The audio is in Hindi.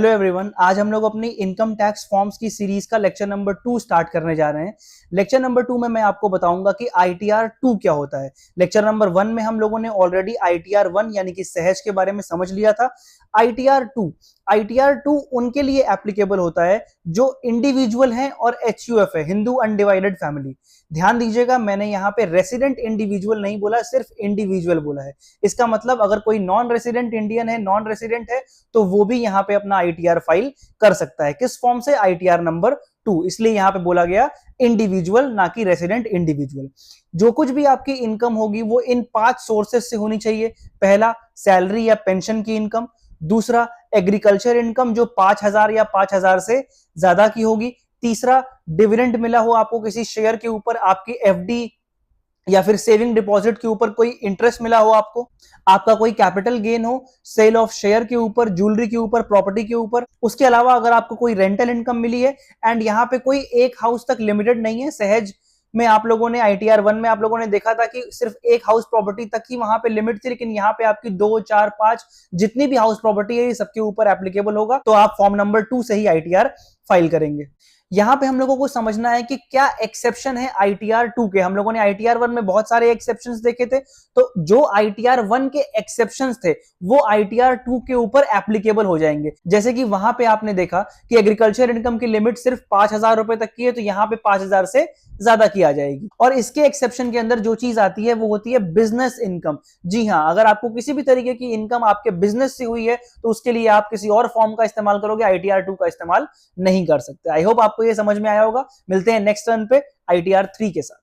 हेलो एवरीवन, आज हम लोग अपनी इनकम टैक्स फॉर्म्स की सीरीज का लेक्चर नंबर 2 स्टार्ट करने जा रहे हैं। लेक्चर नंबर 2 में मैं आपको बताऊंगा कि आईटीआर 2 क्या होता है। लेक्चर नंबर 1 में हम लोगों ने ऑलरेडी आईटीआर 1 यानी कि सहज के बारे में समझ लिया था। आईटीआर 2 उनके लिए एप्लीकेबल होता है जो इंडिविजुअल हैं और एचयूएफ है, हिंदू अनडिवाइडेड फैमिली। ध्यान दीजिएगा, मैंने यहाँ पे रेसिडेंट इंडिविजुअल नहीं बोला, सिर्फ इंडिविजुअल बोला है। इसका मतलब अगर कोई नॉन रेसिडेंट इंडियन है, नॉन रेसिडेंट है, तो वो भी यहाँ पे अपना आईटीआर फाइल कर सकता है। किस फॉर्म से? ITR number 2। इसलिए यहाँ पे बोला गया इंडिविजुअल, ना कि रेसिडेंट इंडिविजुअल। जो कुछ भी आपकी इनकम होगी वो इन 5 सोर्सेस से होनी चाहिए। पहला, सैलरी या पेंशन की इनकम। दूसरा, एग्रीकल्चर इनकम जो 5,000 या 5,000 से ज्यादा की होगी। तीसरा, डिविडेंड मिला हो आपको किसी शेयर के ऊपर, आपकी एफडी या फिर सेविंग डिपॉजिट के ऊपर कोई इंटरेस्ट मिला हो आपको। आपका कोई कैपिटल गेन हो सेल ऑफ शेयर के ऊपर, ज्वेलरी के ऊपर, प्रॉपर्टी के ऊपर। उसके अलावा अगर आपको कोई रेंटल इनकम मिली है, एंड यहाँ पे कोई एक हाउस तक लिमिटेड नहीं है। सहज में आप लोगों ने आईटीआर 1 में आप लोगों ने देखा था कि सिर्फ एक हाउस प्रॉपर्टी तक ही वहां पे लिमिट थी, लेकिन यहाँ पे आपकी 2, 4, 5 जितनी भी हाउस प्रॉपर्टी है ये सबके ऊपर एप्लीकेबल होगा। तो आप फॉर्म नंबर 2 से ही आईटीआर फाइल करेंगे। यहां पे हम लोगों को समझना है कि क्या एक्सेप्शन है आईटीआर 2 के। हम लोगों ने आईटीआर 1 में बहुत सारे एक्सेप्शंस देखे थे, तो जो आईटीआर 1 के एक्सेप्शंस थे वो आईटीआर 2 के ऊपर एप्लीकेबल हो जाएंगे। जैसे कि वहां पे आपने देखा कि एग्रीकल्चर इनकम की लिमिट सिर्फ 5,000 रुपए तक की है, तो यहां पे 5,000 से ज्यादा की आ जाएगी। और इसके एक्सेप्शन के अंदर जो चीज आती है वो होती है बिजनेस इनकम। जी हाँ, अगर आपको किसी भी तरीके की इनकम आपके बिजनेस से हुई है तो उसके लिए आप किसी और फॉर्म का इस्तेमाल करोगे, आईटीआर 2 का इस्तेमाल नहीं कर सकते। आई होप आपको ये समझ में आया होगा। मिलते हैं नेक्स्ट टर्न पे आईटीआर 3 के साथ।